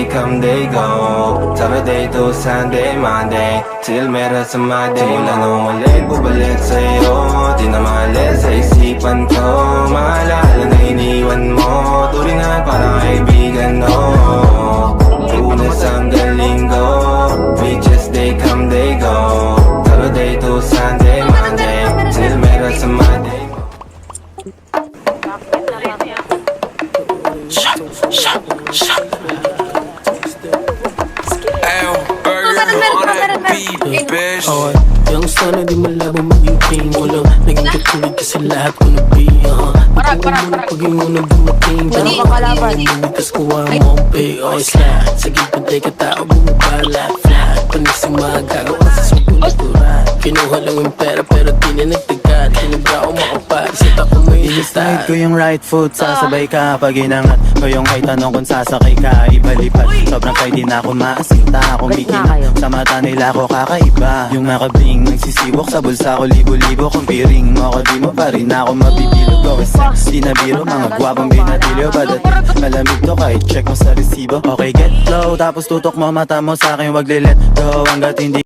they come, they go. Saturday to Sunday, Monday till meron sa Monday. Mula nung muli, bubalik sa'yo. Di na mali sa isipan ko. Maalala na iniwan mo. Turingan parang kaibigan, no. Lunes hanggang Linggo, beaches they come, they go. Saturday to Sunday, Monday till meron sa Monday. Yung sana di malabo maging king. Walang naging katulad kasi lahat ko nabiyahan. Ikaw ang muna pag yung unang dumating. Bumitas kuha mo ang pay o slide. Sa gipantay ka tao bumabala flat. Panisang magagawa sa sukulaturan. Kinuha lang yung pera pero di na nagtagad. Kinabra ko makapal sa tako mo yung I-slide ko yung right foot, sasabay ka. Pag inangat ko yung kahit tanong kung sasakay ka, ibalipad. Sobrang kahit di na ako maasinta. Kumikinang sa mata nila ko kakaiba. Yung nakabling nagsisiwok sa bulsa ko libo-libo. Kung piring mo ako di mo pa rin ako mabibilog. Go sex, di na biro, mga gwapang binatilyo. Badating malamig to kahit check mo sa resibo. Okay, get low, tapos tutok mo mata mo sa akin, wag let go hanggat hindi